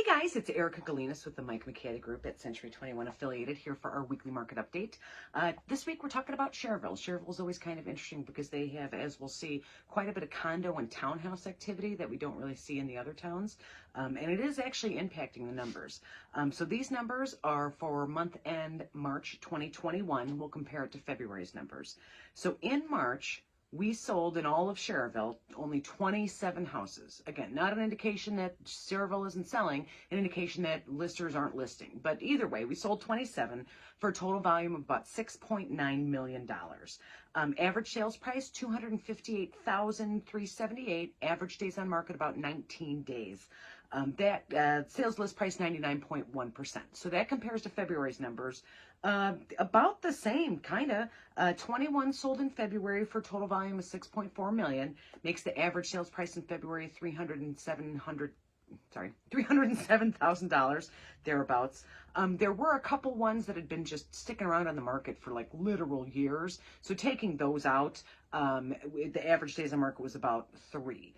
Hey guys, it's Erica Galinas with the Mike McCady Group at Century 21 Affiliated here for our weekly market update. This week we're talking about Schererville. Schererville is always kind of interesting because they have, as we'll see, quite a bit of condo and townhouse activity that we don't really see in the other towns. And it is actually impacting the numbers. So these numbers are for month end March 2021. We'll compare it to February's numbers. So in March, we sold in all of Schererville only 27 houses. Again, not an indication that Schererville isn't selling, an indication that listers aren't listing. But either way, we sold 27 for a total volume of about $6.9 million. Average sales price, $258,378. Average days on market, about 19 days. Sales list price 99.1%. So that compares to February's numbers. About the same, kind of. 21 sold in February for a total volume of 6.4 million. Makes the average sales price in February $307,000 thereabouts. There were a couple ones that had been just sticking around on the market for like literal years. So taking those out, the average days on market was about 3.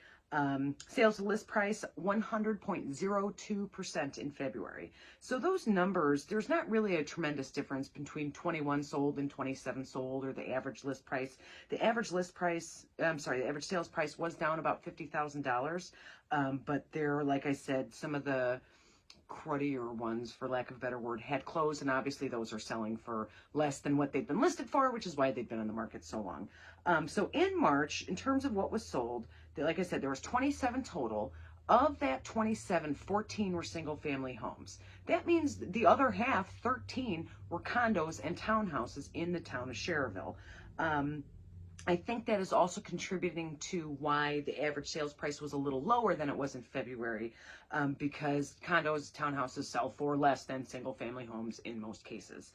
Sales to list price 100.02% in February. So those numbers, there's not really a tremendous difference between 21 sold and 27 sold, or the average list price. The average sales price was down about $50,000. But there, like I said, some of the cruddier ones, for lack of a better word, had closed, and obviously those are selling for less than what they've been listed for, which is why they've been on the market so long. So in March, in terms of what was sold, like I said, there was 27 total. Of that 27, 14 were single family homes. That means the other half, 13, were condos and townhouses in the town of Schererville. I think that is also contributing to why the average sales price was a little lower than it was in February, because condos, townhouses sell for less than single family homes in most cases.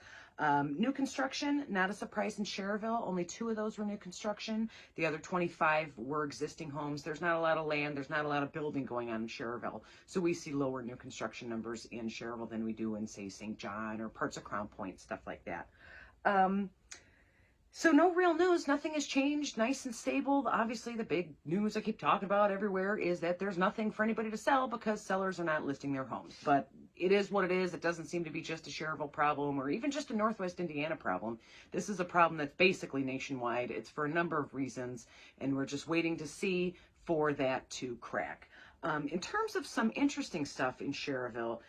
New construction, not a surprise in Schererville. Only 2 of those were new construction. The other 25 were existing homes. There's not a lot of land. There's not a lot of building going on in Schererville. So we see lower new construction numbers in Schererville than we do in, say, St. John or parts of Crown Point, stuff like that. So no real news, nothing has changed, nice and stable. Obviously, the big news I keep talking about everywhere is that there's nothing for anybody to sell because sellers are not listing their homes. But it is what it is. It doesn't seem to be just a Schererville problem or even just a Northwest Indiana problem. This is a problem that's basically nationwide. It's for a number of reasons, and we're just waiting to see for that to crack. In terms of some interesting stuff in Schererville,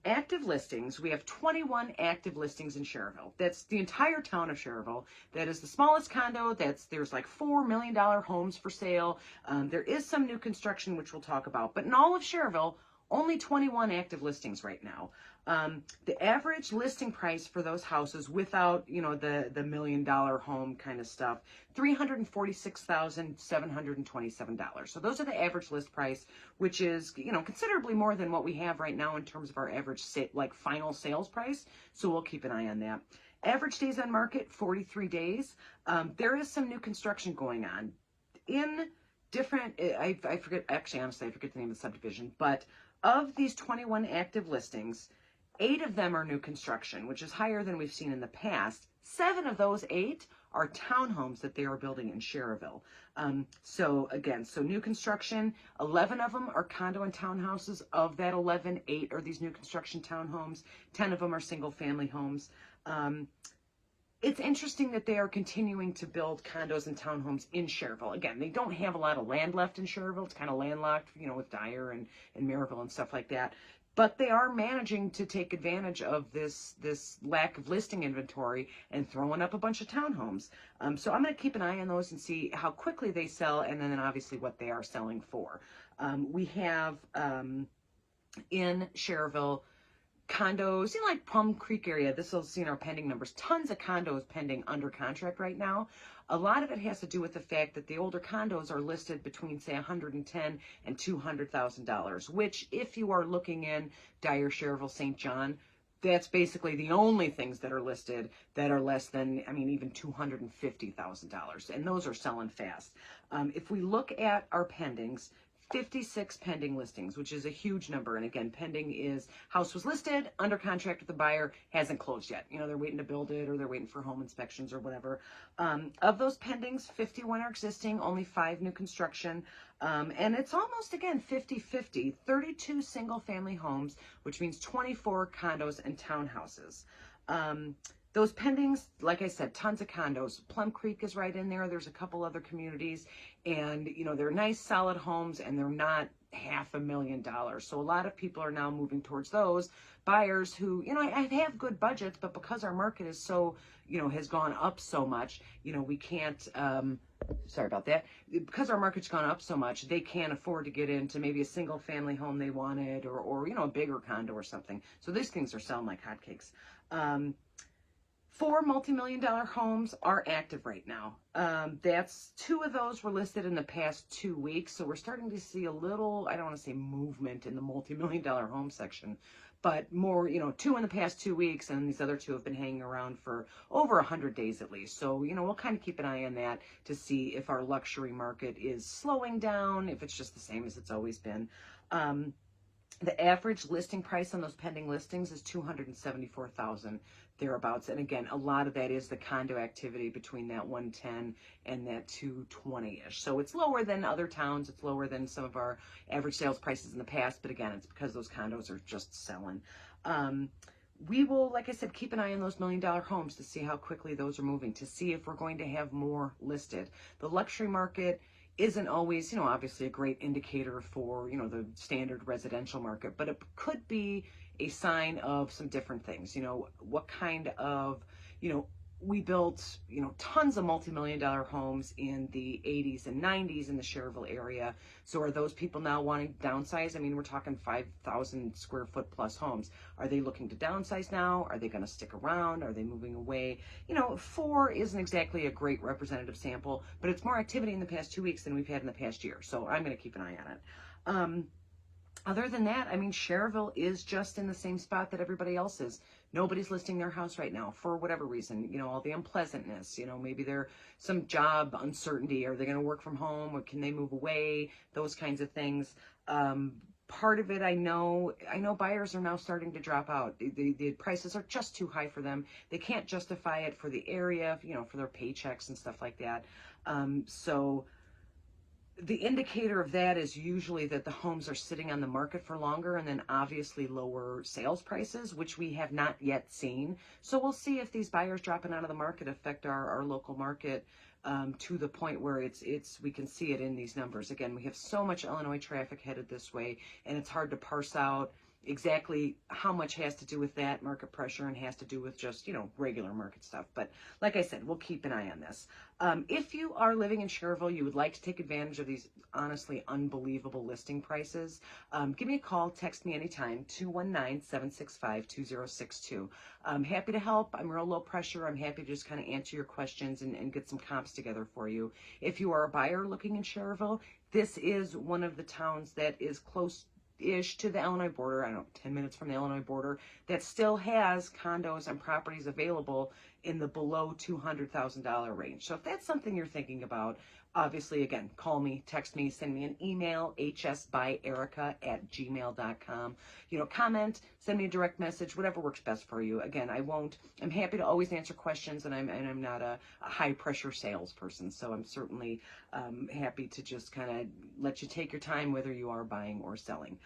active listings, we have 21 active listings in Schererville. That's the entire town of Schererville. That is the smallest condo. There's like $4 million homes for sale. There is some new construction, which we'll talk about. But in all of Schererville, only 21 active listings right now. The average listing price for those houses without, the $1 million home kind of stuff, $346,727. So those are the average list price, which is, considerably more than what we have right now in terms of our average final sales price. So we'll keep an eye on that. Average days on market, 43 days. There is some new construction going on in different, I forget, actually, honestly, I forget the name of the subdivision, but of these 21 active listings, 8 of them are new construction, which is higher than we've seen in the past. 7 of those 8 are townhomes that they are building in Schererville. So new construction, 11 of them are condo and townhouses. Of that 11, 8 are these new construction townhomes. 10 of them are single family homes. It's interesting that they are continuing to build condos and townhomes in Schererville. Again, they don't have a lot of land left in Schererville. It's kind of landlocked, with Dyer and Maryville and stuff like that. But they are managing to take advantage of this lack of listing inventory and throwing up a bunch of townhomes. So I'm going to keep an eye on those and see how quickly they sell, and then obviously what they are selling for. We have in Schererville, condos in like Plum Creek area. This will see in our pending numbers. Tons of condos pending under contract right now. A lot of it has to do with the fact that the older condos are listed between, say, $110,000 and $200,000, which, if you are looking in Dyer, Schererville, St. John, that's basically the only things that are listed that are less than, even $250,000, and those are selling fast. If we look at our pendings, 56 pending listings, which is a huge number. And again, pending is house was listed, under contract with the buyer, hasn't closed yet. You know, they're waiting to build it or they're waiting for home inspections or whatever. Of those pendings, 51 are existing, only 5 new construction. And it's almost, again, 50-50, 32 single family homes, which means 24 condos and townhouses. Those pendings, like I said, tons of condos. Plum Creek is right in there. There's a couple other communities, and you know, they're nice, solid homes, and they're not $500,000. So a lot of people are now moving towards those buyers who, you know, I have good budgets, but because our market is so, you know, has gone up so much, you know, we can't, sorry about that, because our market's gone up so much, they can't afford to get into maybe a single family home they wanted, or you know, a bigger condo or something. So these things are selling like hotcakes. 4 multi-million-dollar homes are active right now. That's 2 of those were listed in the past 2 weeks. So we're starting to see a little, I don't want to say movement in the multi-million-dollar home section, but more, you know, 2 in the past 2 weeks, and these other 2 have been hanging around for over 100 days at least. So, you know, we'll kind of keep an eye on that to see if our luxury market is slowing down, if it's just the same as it's always been. The average listing price on those pending listings is $274,000 thereabouts. And again, a lot of that is the condo activity between that 110 and that 220-ish. So it's lower than other towns. It's lower than some of our average sales prices in the past. But again, it's because those condos are just selling. We will, like I said, keep an eye on those million-dollar homes to see how quickly those are moving, to see if we're going to have more listed. The luxury market isn't always, you know, obviously a great indicator for, you know, the standard residential market, but it could be a sign of some different things. You know, what kind of, you know, we built, you know, tons of multi-million-dollar homes in the 80s and 90s in the Schererville area. So are those people now wanting to downsize? I mean, we're talking 5,000 square foot plus homes. Are they looking to downsize now? Are they going to stick around? Are they moving away? You know, 4 isn't exactly a great representative sample, but it's more activity in the past 2 weeks than we've had in the past year. So I'm going to keep an eye on it. Other than that, I mean, Schererville is just in the same spot that everybody else is. Nobody's listing their house right now for whatever reason, you know, all the unpleasantness, you know, maybe there's some job uncertainty. Are they going to work from home, or can they move away? Those kinds of things. Part of it, I know buyers are now starting to drop out. The prices are just too high for them. They can't justify it for the area, you know, for their paychecks and stuff like that. So the indicator of that is usually that the homes are sitting on the market for longer, and then obviously lower sales prices, which we have not yet seen. So we'll see if these buyers dropping out of the market affect our local market to the point where we can see it in these numbers. Again, we have so much Illinois traffic headed this way, and it's hard to parse out exactly how much has to do with that market pressure and has to do with just, you know, regular market stuff. But like I said, we'll keep an eye on this. If you are living in Schererville, you would like to take advantage of these honestly unbelievable listing prices, give me a call, text me anytime, 219-765-2062. I'm happy to help. I'm real low pressure. I'm happy to just kind of answer your questions and get some comps together for you. If you are a buyer looking in Schererville, this is one of the towns that is close-ish to the Illinois border, I don't know, 10 minutes from the Illinois border, that still has condos and properties available in the below $200,000 range. So if that's something you're thinking about, obviously, again, call me, text me, send me an email, hsbyerica@gmail.com. You know, comment, send me a direct message, whatever works best for you. Again, I'm happy to always answer questions, and I'm not a high pressure salesperson. So I'm certainly happy to just kind of let you take your time, whether you are buying or selling.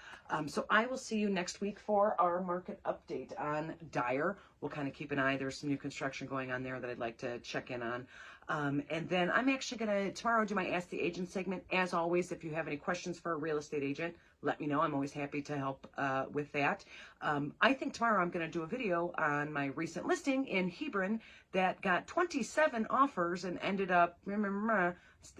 So I will see you next week for our market update on Dyer. We'll kind of keep an eye. There's some new construction going on there that I'd like to check in on. And then I'm actually going to tomorrow do my Ask the Agent segment. As always, if you have any questions for a real estate agent, let me know. I'm always happy to help with that. I think tomorrow I'm going to do a video on my recent listing in Hebron that got 27 offers and ended up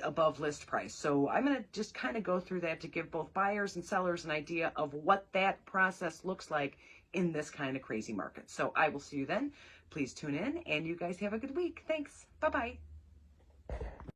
above list price. So I'm going to just kind of go through that to give both buyers and sellers an idea of what that process looks like in this kind of crazy market. So I will see you then. Please tune in, and you guys have a good week. Thanks. Bye-bye.